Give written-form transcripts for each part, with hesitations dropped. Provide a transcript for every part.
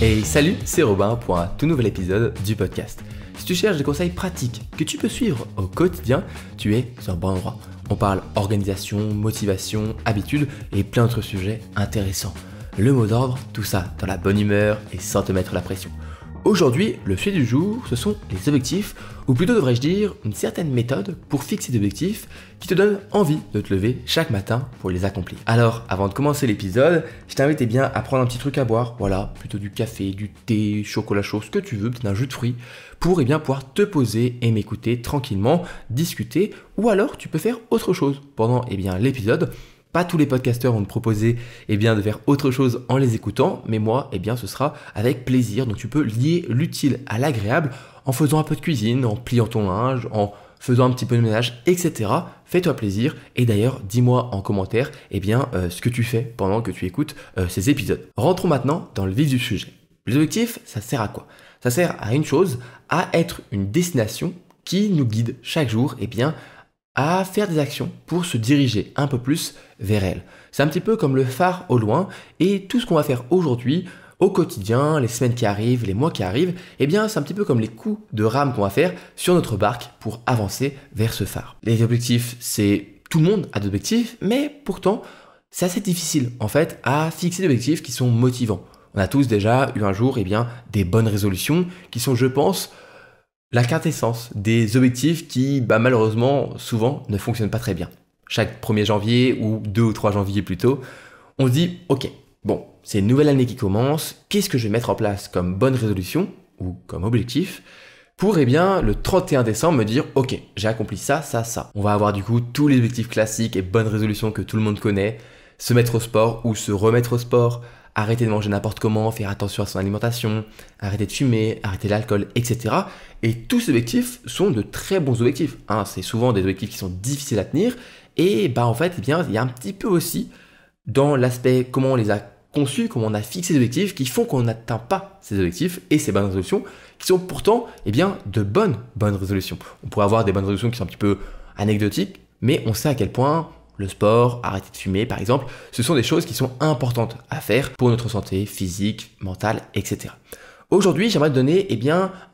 Et salut, c'est Robin pour un tout nouvel épisode du podcast. Si tu cherches des conseils pratiques que tu peux suivre au quotidien, tu es sur le bon endroit. On parle organisation, motivation, habitudes et plein d'autres sujets intéressants. Le mot d'ordre, tout ça dans la bonne humeur et sans te mettre la pression. Aujourd'hui, le sujet du jour, ce sont les objectifs, ou plutôt devrais-je dire une certaine méthode pour fixer des objectifs qui te donnent envie de te lever chaque matin pour les accomplir. Alors, avant de commencer l'épisode, je t'invite à prendre un petit truc à boire, voilà, plutôt du café, du thé, chocolat chaud, ce que tu veux, peut-être un jus de fruits, pour pouvoir te poser et m'écouter tranquillement, discuter, ou alors tu peux faire autre chose pendant l'épisode. Pas tous les podcasteurs vont te proposer de faire autre chose en les écoutant, mais moi, ce sera avec plaisir. Donc tu peux lier l'utile à l'agréable en faisant un peu de cuisine, en pliant ton linge, en faisant un petit peu de ménage, etc. Fais-toi plaisir et d'ailleurs, dis-moi en commentaire ce que tu fais pendant que tu écoutes ces épisodes. Rentrons maintenant dans le vif du sujet. Les objectifs, ça sert à quoi? Ça sert à une chose, à être une destination qui nous guide chaque jour à faire des actions pour se diriger un peu plus vers elle. C'est un petit peu comme le phare au loin et tout ce qu'on va faire aujourd'hui, au quotidien, les semaines qui arrivent, les mois qui arrivent, c'est un petit peu comme les coups de rame qu'on va faire sur notre barque pour avancer vers ce phare. Les objectifs, tout le monde a des objectifs, mais pourtant, c'est assez difficile en fait à fixer des objectifs qui sont motivants. On a tous déjà eu un jour des bonnes résolutions qui sont, je pense, la quintessence des objectifs qui, malheureusement, souvent, ne fonctionnent pas très bien. Chaque 1er janvier ou 2 ou 3 janvier plutôt, on se dit, ok, bon, c'est une nouvelle année qui commence, qu'est-ce que je vais mettre en place comme bonne résolution ou comme objectif pour, le 31 décembre me dire, ok, j'ai accompli ça, ça, ça. On va avoir du coup tous les objectifs classiques et bonnes résolutions que tout le monde connaît, se mettre au sport ou se remettre au sport, arrêter de manger n'importe comment, faire attention à son alimentation, arrêter de fumer, arrêter l'alcool, etc. Et tous ces objectifs sont de très bons objectifs. C'est souvent des objectifs qui sont difficiles à tenir. Et il y a un petit peu aussi dans l'aspect comment on les a conçus, comment on a fixé des objectifs qui font qu'on n'atteint pas ces objectifs et ces bonnes résolutions qui sont pourtant de bonnes résolutions. On pourrait avoir des bonnes résolutions qui sont un petit peu anecdotiques, mais on sait à quel point le sport, arrêter de fumer par exemple, ce sont des choses qui sont importantes à faire pour notre santé physique, mentale, etc. Aujourd'hui, j'aimerais te donner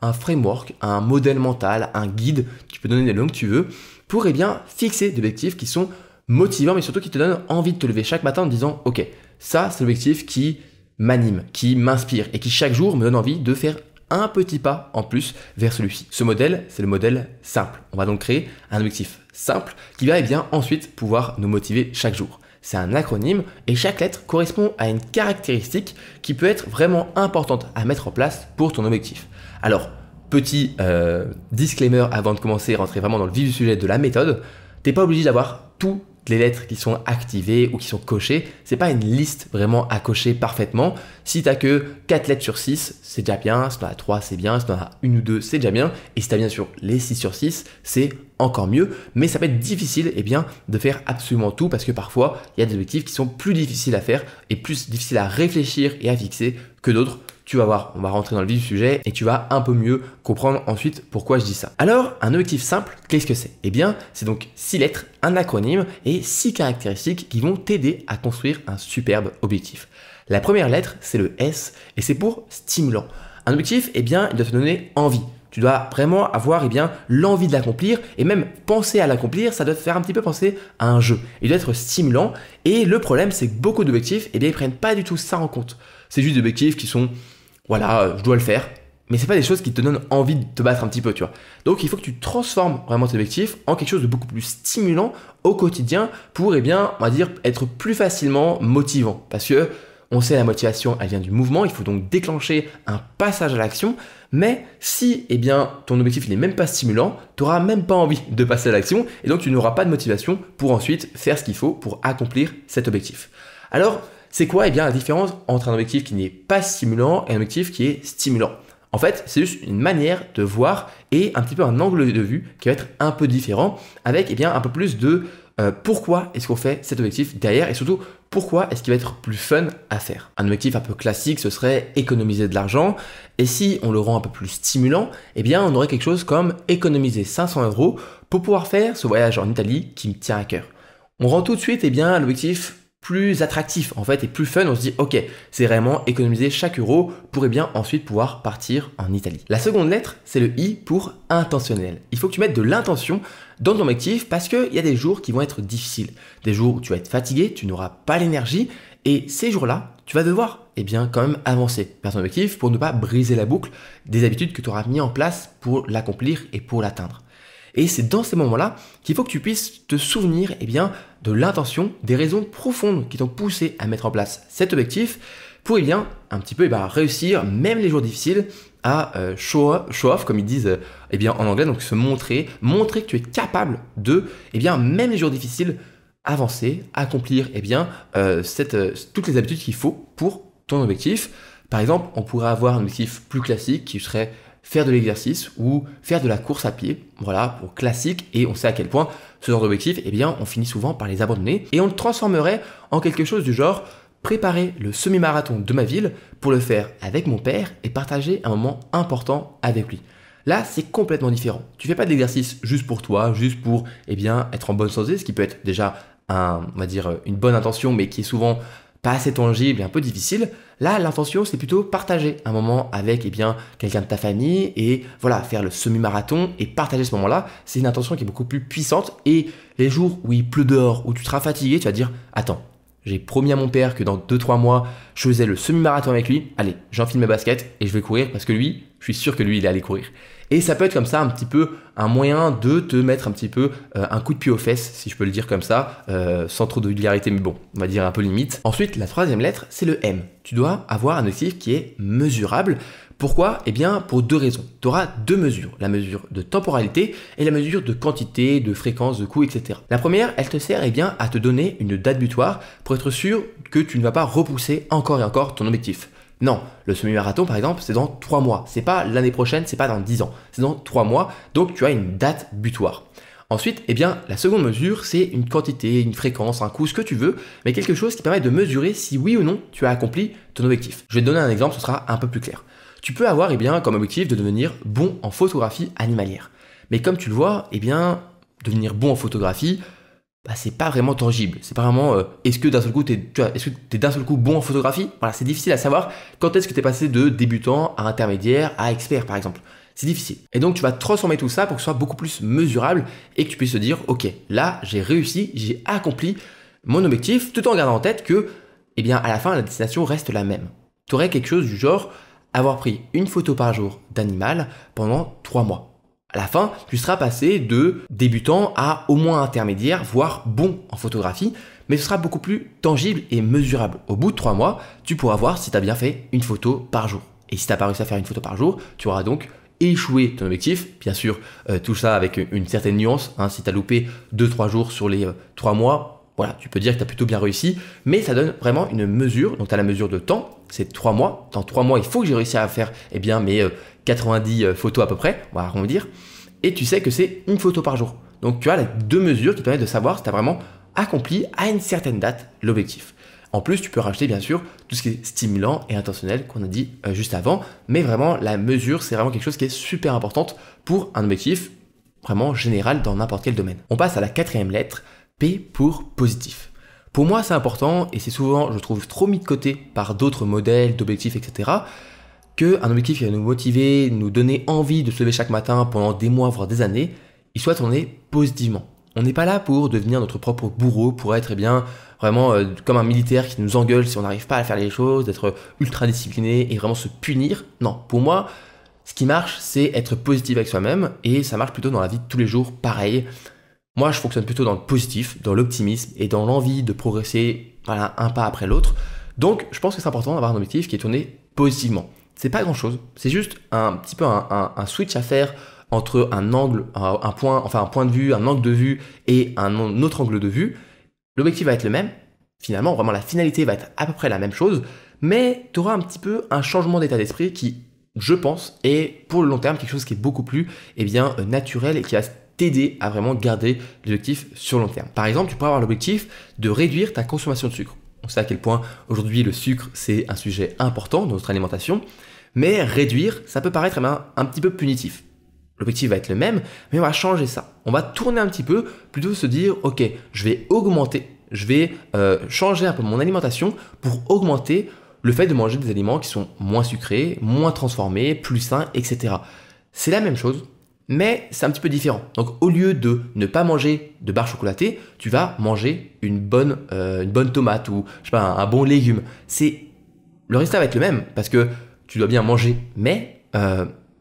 un framework, un modèle mental, un guide, tu peux donner les noms que tu veux, pour fixer des objectifs qui sont motivants, mais surtout qui te donnent envie de te lever chaque matin en te disant « Ok, ça c'est l'objectif qui m'anime, qui m'inspire et qui chaque jour me donne envie de faire un petit pas en plus vers celui-ci. » Ce modèle, c'est le modèle simple. On va donc créer un objectif simple qui va ensuite pouvoir nous motiver chaque jour. C'est un acronyme et chaque lettre correspond à une caractéristique qui peut être vraiment importante à mettre en place pour ton objectif. Alors, petit disclaimer avant de commencer à rentrer vraiment dans le vif du sujet de la méthode, t'es pas obligé d'avoir toutes les lettres qui sont activées ou qui sont cochées. C'est pas une liste vraiment à cocher parfaitement. Si t'as que 4 lettres sur 6, c'est déjà bien. Si t'en as 3, c'est bien. Si t'en as 1 ou 2, c'est déjà bien. Et si t'as bien sûr les 6 sur 6, c'est encore mieux. Mais ça peut être difficile de faire absolument tout parce que parfois, il y a des objectifs qui sont plus difficiles à faire et plus difficiles à réfléchir et à fixer que d'autres. Tu vas voir, on va rentrer dans le vif du sujet et tu vas un peu mieux comprendre ensuite pourquoi je dis ça. Alors, un objectif simple, qu'est-ce que c'est? C'est donc 6 lettres, un acronyme et 6 caractéristiques qui vont t'aider à construire un superbe objectif. La première lettre, c'est le S et c'est pour stimulant. Un objectif, il doit te donner envie. Tu dois vraiment avoir l'envie de l'accomplir et même penser à l'accomplir, ça doit te faire un petit peu penser à un jeu. Il doit être stimulant et le problème, c'est que beaucoup d'objectifs, ils prennent pas du tout ça en compte. C'est juste des objectifs qui sont voilà, je dois le faire, mais c'est pas des choses qui te donnent envie de te battre un petit peu, tu vois. Donc il faut que tu transformes vraiment tes objectifs en quelque chose de beaucoup plus stimulant au quotidien pour, on va dire, être plus facilement motivant. Parce que on sait la motivation, elle vient du mouvement, il faut donc déclencher un passage à l'action. Mais si, ton objectif n'est même pas stimulant, tu n'auras même pas envie de passer à l'action et donc tu n'auras pas de motivation pour ensuite faire ce qu'il faut pour accomplir cet objectif. Alors, c'est quoi la différence entre un objectif qui n'est pas stimulant et un objectif qui est stimulant? En fait, c'est juste une manière de voir et un petit peu un angle de vue qui va être un peu différent avec un peu plus de pourquoi est-ce qu'on fait cet objectif derrière et surtout pourquoi est-ce qu'il va être plus fun à faire. Un objectif un peu classique, ce serait économiser de l'argent et si on le rend un peu plus stimulant, on aurait quelque chose comme économiser 500 € pour pouvoir faire ce voyage en Italie qui me tient à cœur. On rend tout de suite l'objectif plus attractif en fait et plus fun. On se dit ok, c'est vraiment économiser chaque euro pour bien ensuite pouvoir partir en Italie. La seconde lettre, c'est le I pour intentionnel. Il faut que tu mettes de l'intention dans ton objectif parce qu'il y a des jours qui vont être difficiles. Des jours où tu vas être fatigué, tu n'auras pas l'énergie et ces jours-là, tu vas devoir quand même avancer vers ton objectif pour ne pas briser la boucle des habitudes que tu auras mis en place pour l'accomplir et pour l'atteindre. Et c'est dans ces moments-là qu'il faut que tu puisses te souvenir de l'intention, des raisons profondes qui t'ont poussé à mettre en place cet objectif pour un petit peu réussir, même les jours difficiles, à show off, comme ils disent en anglais, donc se montrer que tu es capable de, même les jours difficiles, avancer, accomplir toutes les habitudes qu'il faut pour ton objectif. Par exemple, on pourrait avoir un objectif plus classique qui serait faire de l'exercice ou faire de la course à pied, voilà, pour classique, et on sait à quel point ce genre d'objectif, on finit souvent par les abandonner, et on le transformerait en quelque chose du genre préparer le semi-marathon de ma ville pour le faire avec mon père et partager un moment important avec lui. Là, c'est complètement différent. Tu fais pas de l'exercice juste pour toi, juste pour être en bonne santé, ce qui peut être déjà une bonne intention, mais qui est souvent pas assez tangible et un peu difficile. Là, l'intention, c'est plutôt partager un moment avec quelqu'un de ta famille et voilà, faire le semi-marathon et partager ce moment-là. C'est une intention qui est beaucoup plus puissante et les jours où il pleut dehors, où tu seras fatigué, tu vas dire « Attends, j'ai promis à mon père que dans 2-3 mois, je faisais le semi-marathon avec lui. Allez, j'enfile mes baskets et je vais courir parce que lui, je suis sûr que lui, il est allé courir. » Et ça peut être comme ça un petit peu un moyen de te mettre un petit peu un coup de pied aux fesses, si je peux le dire comme ça, sans trop de vulgarité, mais bon, on va dire un peu limite. Ensuite, la troisième lettre, c'est le M. Tu dois avoir un objectif qui est mesurable. Pourquoi ? Pour deux raisons. Tu auras deux mesures, la mesure de temporalité et la mesure de quantité, de fréquence, de coût, etc. La première, elle te sert à te donner une date butoir pour être sûr que tu ne vas pas repousser encore et encore ton objectif. Non, le semi-marathon par exemple, c'est dans 3 mois. C'est pas l'année prochaine, c'est pas dans 10 ans. C'est dans 3 mois, donc tu as une date butoir. Ensuite, la seconde mesure, c'est une quantité, une fréquence, un coût, ce que tu veux, mais quelque chose qui permet de mesurer si oui ou non tu as accompli ton objectif. Je vais te donner un exemple, ce sera un peu plus clair. Tu peux avoir comme objectif de devenir bon en photographie animalière. Mais comme tu le vois, devenir bon en photographie, c'est pas vraiment tangible. C'est pas vraiment est-ce que d'un seul coup t'es d'un seul coup bon en photographie. Voilà, c'est difficile à savoir quand est-ce que tu es passé de débutant à intermédiaire à expert par exemple. C'est difficile. Et donc tu vas transformer tout ça pour que ce soit beaucoup plus mesurable et que tu puisses te dire ok, là j'ai réussi, j'ai accompli mon objectif tout en gardant en tête que à la fin la destination reste la même. Tu aurais quelque chose du genre avoir pris une photo par jour d'animal pendant 3 mois. À la fin, tu seras passé de débutant à au moins intermédiaire, voire bon en photographie, mais ce sera beaucoup plus tangible et mesurable. Au bout de 3 mois, tu pourras voir si tu as bien fait une photo par jour. Et si tu n'as pas réussi à faire une photo par jour, tu auras donc échoué ton objectif. Bien sûr, tout ça avec une certaine nuance. Si tu as loupé 2-3 jours sur les 3 mois, voilà, tu peux dire que tu as plutôt bien réussi, mais ça donne vraiment une mesure. Donc tu as la mesure de temps, c'est 3 mois. Dans 3 mois, il faut que j'ai réussi à faire mes 90 photos à peu près, on va dire, et tu sais que c'est une photo par jour. Donc tu as les deux mesures qui permettent de savoir si tu as vraiment accompli à une certaine date l'objectif. En plus, tu peux rajouter bien sûr tout ce qui est stimulant et intentionnel qu'on a dit juste avant, mais vraiment la mesure, c'est vraiment quelque chose qui est super importante pour un objectif vraiment général dans n'importe quel domaine. On passe à la quatrième lettre, P pour positif. Pour moi, c'est important et c'est souvent, je trouve, trop mis de côté par d'autres modèles d'objectifs, etc., qu'un objectif qui va nous motiver, nous donner envie de se lever chaque matin pendant des mois, voire des années, il soit tourné positivement. On n'est pas là pour devenir notre propre bourreau, pour être vraiment comme un militaire qui nous engueule si on n'arrive pas à faire les choses, d'être ultra discipliné et vraiment se punir. Non, pour moi, ce qui marche, c'est être positif avec soi-même et ça marche plutôt dans la vie de tous les jours, pareil. Moi, je fonctionne plutôt dans le positif, dans l'optimisme et dans l'envie de progresser un pas après l'autre. Donc, je pense que c'est important d'avoir un objectif qui est tourné positivement. C'est pas grand chose, c'est juste un petit peu un switch à faire entre un angle, un point de vue, un angle de vue et un autre angle de vue. L'objectif va être le même, finalement, vraiment la finalité va être à peu près la même chose, mais tu auras un petit peu un changement d'état d'esprit qui, je pense, est pour le long terme quelque chose qui est beaucoup plus naturel et qui va t'aider à vraiment garder l'objectif sur le long terme. Par exemple, tu pourras avoir l'objectif de réduire ta consommation de sucre. On sait à quel point aujourd'hui le sucre c'est un sujet important dans notre alimentation, mais réduire ça peut paraître un petit peu punitif. L'objectif va être le même, mais on va changer ça. On va tourner un petit peu, plutôt se dire ok, je vais augmenter je vais changer un peu mon alimentation pour augmenter le fait de manger des aliments qui sont moins sucrés, moins transformés, plus sains, etc. C'est la même chose, mais c'est un petit peu différent. Donc au lieu de ne pas manger de barre chocolatée, tu vas manger une bonne tomate ou je sais pas, un bon légume. Le résultat va être le même parce que tu dois bien manger, mais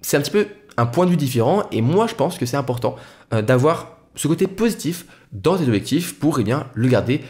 c'est un petit peu un point de vue différent et moi je pense que c'est important d'avoir ce côté positif dans tes objectifs pour le garder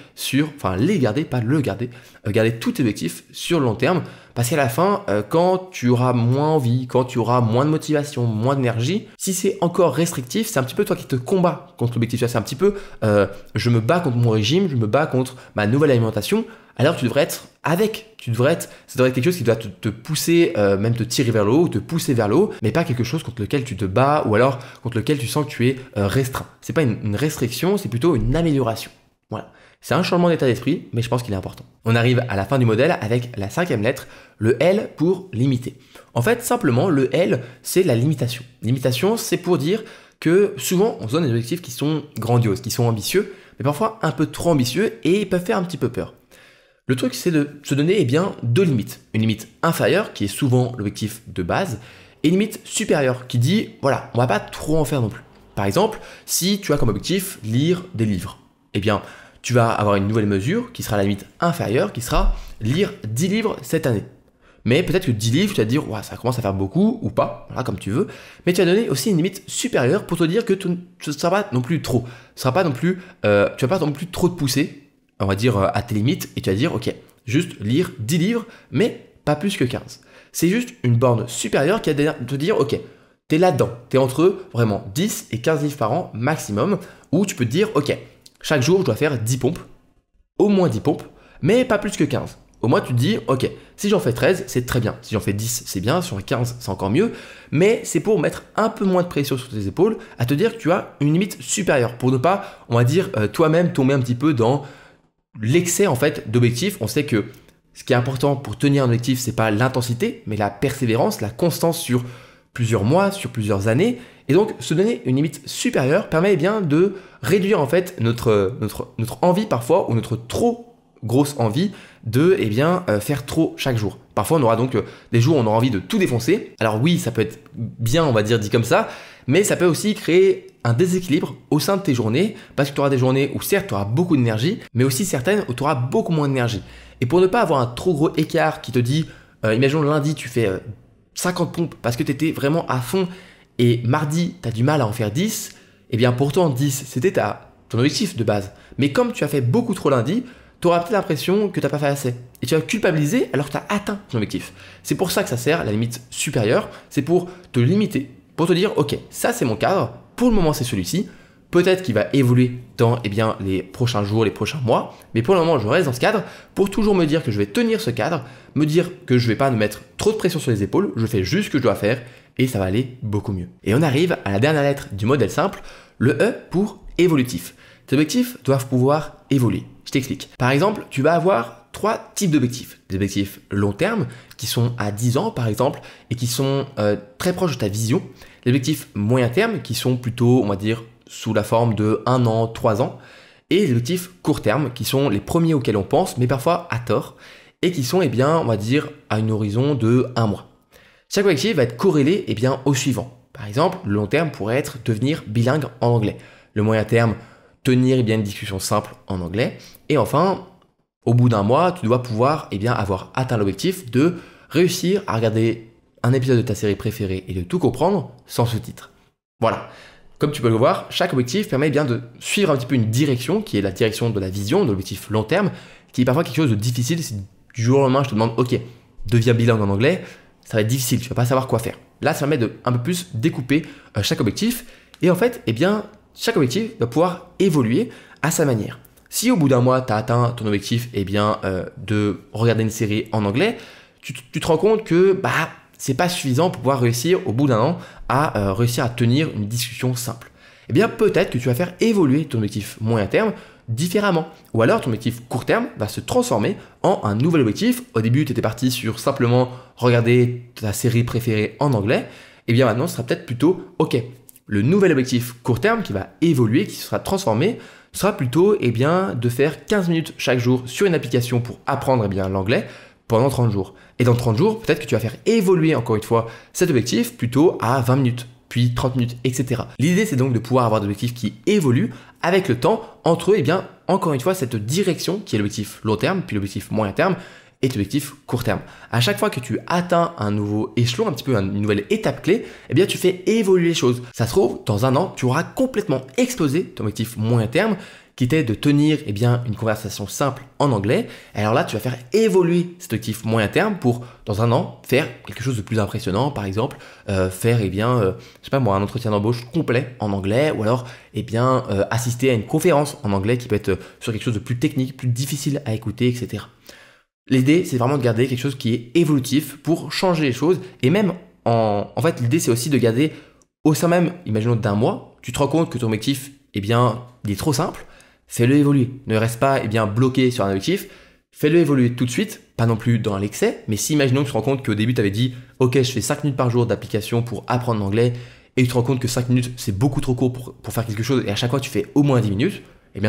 garder tous tes objectifs sur le long terme parce qu'à la fin, quand tu auras moins envie, quand tu auras moins de motivation, moins d'énergie, si c'est encore restrictif, c'est un petit peu toi qui te combats contre l'objectif. C'est un petit peu je me bats contre mon régime, je me bats contre ma nouvelle alimentation. Alors tu devrais être avec, ça devrait être quelque chose qui doit te pousser, même te tirer vers le haut ou te pousser vers le haut, mais pas quelque chose contre lequel tu te bats ou alors contre lequel tu sens que tu es restreint. C'est pas une restriction, c'est plutôt une amélioration. Voilà. C'est un changement d'état d'esprit, mais je pense qu'il est important. On arrive à la fin du modèle avec la 5e lettre, le L pour limiter. En fait, simplement, le L, c'est la limitation. Limitation, c'est pour dire que souvent, on se donne des objectifs qui sont grandioses, qui sont ambitieux, mais parfois un peu trop ambitieux et ils peuvent faire un petit peu peur. Le truc, c'est de se donner deux limites. Une limite inférieure, qui est souvent l'objectif de base, et une limite supérieure, qui dit, voilà, on va pas trop en faire non plus. Par exemple, si tu as comme objectif lire des livres, tu vas avoir une nouvelle mesure, qui sera la limite inférieure, qui sera lire 10 livres cette année. Mais peut-être que 10 livres, tu vas te dire, ouais, ça commence à faire beaucoup, ou pas, voilà, comme tu veux. Mais tu vas donner aussi une limite supérieure pour te dire que ce ne sera pas non plus trop. Tu vas pas non plus trop te pousser, on va dire, à tes limites, et tu vas dire, ok, juste lire 10 livres, mais pas plus que 15. C'est juste une borne supérieure qui va te dire, ok, t'es là-dedans, t'es entre vraiment 10 et 15 livres par an maximum, où tu peux te dire, ok, chaque jour, je dois faire 10 pompes, au moins 10 pompes, mais pas plus que 15. Au moins, tu te dis, ok, si j'en fais 13, c'est très bien. Si j'en fais 10, c'est bien. Si j'en fais 15, c'est encore mieux. Mais c'est pour mettre un peu moins de pression sur tes épaules, à te dire que tu as une limite supérieure, pour ne pas, on va dire, toi-même tomber un petit peu dans l'excès en fait d'objectifs. On sait que ce qui est important pour tenir un objectif, c'est pas l'intensité, mais la persévérance, la constance sur plusieurs mois, sur plusieurs années. Et donc, se donner une limite supérieure permet bien de réduire en fait notre envie parfois, ou notre trop grosse envie de faire trop chaque jour. Parfois, on aura donc des jours où on aura envie de tout défoncer. Alors oui, ça peut être bien, on va dire, dit comme ça, mais ça peut aussi créer un déséquilibre au sein de tes journées, parce que tu auras des journées où certes, tu auras beaucoup d'énergie, mais aussi certaines où tu auras beaucoup moins d'énergie. Et pour ne pas avoir un trop gros écart qui te dit, imaginons lundi, tu fais 50 pompes parce que tu étais vraiment à fond, et mardi, tu as du mal à en faire 10, et bien pourtant 10, c'était ton objectif de base. Mais comme tu as fait beaucoup trop lundi, tu auras peut-être l'impression que tu n'as pas fait assez. Et tu vas culpabiliser alors que tu as atteint ton objectif. C'est pour ça que ça sert, la limite supérieure, c'est pour te limiter, pour te dire, ok, ça c'est mon cadre, pour le moment c'est celui-ci, peut-être qu'il va évoluer dans les prochains jours, les prochains mois, mais pour le moment je reste dans ce cadre pour toujours me dire que je vais tenir ce cadre, me dire que je ne vais pas me mettre trop de pression sur les épaules, je fais juste ce que je dois faire et ça va aller beaucoup mieux. Et on arrive à la dernière lettre du modèle simple, le E pour évolutif. Tes objectifs doivent pouvoir évoluer. Je t'explique. Par exemple, tu vas avoir 3 types d'objectifs. Des objectifs long terme, qui sont à 10 ans par exemple, et qui sont très proches de ta vision. Les objectifs moyen terme, qui sont plutôt, on va dire, sous la forme de 1 an, 3 ans. Et les objectifs court terme, qui sont les premiers auxquels on pense, mais parfois à tort, et qui sont, on va dire, à une horizon de 1 mois. Chaque objectif va être corrélé au suivant. Par exemple, le long terme pourrait être devenir bilingue en anglais. Le moyen terme, tenir une discussion simple en anglais. Et enfin, au bout d'un mois, tu dois pouvoir avoir atteint l'objectif de réussir à regarder un épisode de ta série préférée et de tout comprendre sans sous-titres. Voilà. Comme tu peux le voir, chaque objectif permet de suivre un petit peu une direction qui est la direction de la vision, de l'objectif long terme, qui est parfois quelque chose de difficile. Si du jour au lendemain, je te demande, ok, deviens bilingue en anglais, ça va être difficile, tu vas pas savoir quoi faire. Là, ça permet de un peu plus découper chaque objectif. Et en fait, chaque objectif va pouvoir évoluer à sa manière. Si au bout d'un mois, tu as atteint ton objectif de regarder une série en anglais, tu te rends compte que c'est pas suffisant pour pouvoir réussir au bout d'un an à réussir à tenir une discussion simple. Peut-être que tu vas faire évoluer ton objectif moyen terme différemment. Ou alors ton objectif court terme va se transformer en un nouvel objectif. Au début, tu étais parti sur simplement regarder ta série préférée en anglais. Maintenant, ce sera peut-être plutôt, ok, le nouvel objectif court terme qui va évoluer, qui sera transformé sera plutôt de faire 15 minutes chaque jour sur une application pour apprendre l'anglais pendant 30 jours. Et dans 30 jours, peut-être que tu vas faire évoluer encore une fois cet objectif plutôt à 20 minutes, puis 30 minutes, etc. L'idée, c'est donc de pouvoir avoir des objectifs qui évoluent avec le temps entre encore une fois, cette direction qui est l'objectif long terme, puis l'objectif moyen terme, et l'objectif court terme. À chaque fois que tu atteins un nouveau échelon, un petit peu une nouvelle étape clé, tu fais évoluer les choses. Ça se trouve, dans un an, tu auras complètement explosé ton objectif moyen terme, qui était de tenir une conversation simple en anglais. Et alors là, tu vas faire évoluer cet objectif moyen terme pour, dans un an, faire quelque chose de plus impressionnant. Par exemple, faire, un entretien d'embauche complet en anglais, ou alors, assister à une conférence en anglais qui peut être sur quelque chose de plus technique, plus difficile à écouter, etc. L'idée, c'est vraiment de garder quelque chose qui est évolutif pour changer les choses. Et même, en fait, l'idée, c'est aussi de garder au sein même, imaginons d'un mois, tu te rends compte que ton objectif, il est trop simple. Fais-le évoluer. Ne reste pas bloqué sur un objectif. Fais-le évoluer tout de suite, pas non plus dans l'excès. Mais si, imaginons que tu te rends compte qu'au début, tu avais dit « Ok, je fais 5 minutes par jour d'application pour apprendre l'anglais » et tu te rends compte que 5 minutes, c'est beaucoup trop court pour faire quelque chose et à chaque fois, tu fais au moins 10 minutes,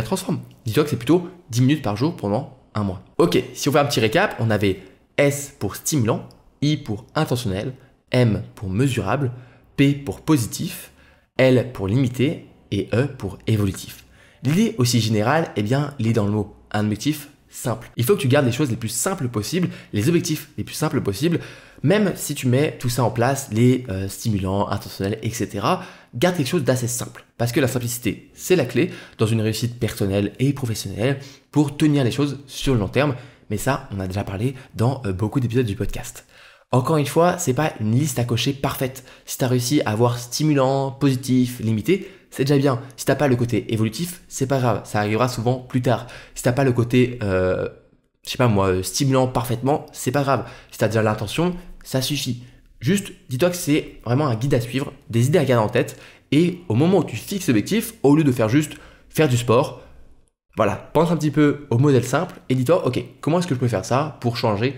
transforme. Dis-toi que c'est plutôt 10 minutes par jour pendant un mois. Ok, si on fait un petit récap, on avait S pour stimulant, I pour intentionnel, M pour mesurable, P pour positif, L pour limité et E pour évolutif. L'idée aussi générale, l'idée dans le mot, un objectif simple. Il faut que tu gardes les choses les plus simples possibles, les objectifs les plus simples possibles, même si tu mets tout ça en place, les stimulants, intentionnels, etc. Garde quelque chose d'assez simple, parce que la simplicité, c'est la clé dans une réussite personnelle et professionnelle pour tenir les choses sur le long terme. Mais ça, on a déjà parlé dans beaucoup d'épisodes du podcast. Encore une fois, c'est pas une liste à cocher parfaite. Si tu as réussi à avoir stimulant, positif, limité, c'est déjà bien. Si t'as pas le côté évolutif, c'est pas grave, ça arrivera souvent plus tard. Si t'as pas le côté, stimulant parfaitement, c'est pas grave. Si t'as déjà l'intention, ça suffit. Juste, dis-toi que c'est vraiment un guide à suivre, des idées à garder en tête. Et au moment où tu fixes l'objectif, au lieu de faire juste faire du sport, pense un petit peu au modèle simple et dis-toi, ok, comment est-ce que je peux faire ça pour changer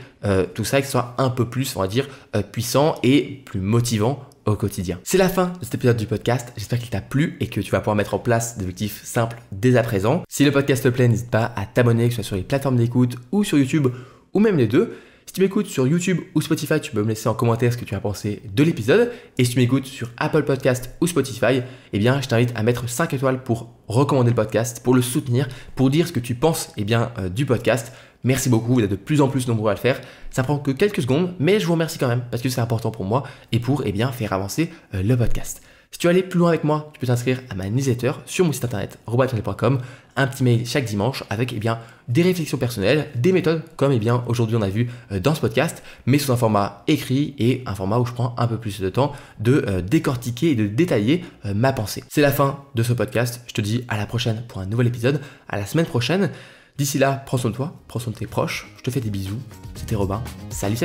tout ça et que ce soit un peu plus, puissant et plus motivant au quotidien. C'est la fin de cet épisode du podcast. J'espère qu'il t'a plu et que tu vas pouvoir mettre en place des objectifs simples dès à présent. Si le podcast te plaît, n'hésite pas à t'abonner, que ce soit sur les plateformes d'écoute ou sur YouTube ou même les deux. Si tu m'écoutes sur YouTube ou Spotify, tu peux me laisser en commentaire ce que tu as pensé de l'épisode. Et si tu m'écoutes sur Apple Podcast ou Spotify, je t'invite à mettre 5 étoiles pour recommander le podcast, pour le soutenir, pour dire ce que tu penses du podcast. Merci beaucoup, vous êtes de plus en plus nombreux à le faire. Ça prend que quelques secondes, mais je vous remercie quand même parce que c'est important pour moi et pour faire avancer le podcast. Si tu veux aller plus loin avec moi, tu peux t'inscrire à ma newsletter sur mon site internet robertfranel.com, un petit mail chaque dimanche avec des réflexions personnelles, des méthodes comme aujourd'hui on a vu dans ce podcast, mais sous un format écrit et un format où je prends un peu plus de temps de décortiquer et de détailler ma pensée. C'est la fin de ce podcast. Je te dis à la prochaine pour un nouvel épisode, à la semaine prochaine. D'ici là, prends soin de toi, prends soin de tes proches, je te fais des bisous. C'était Robin, salut.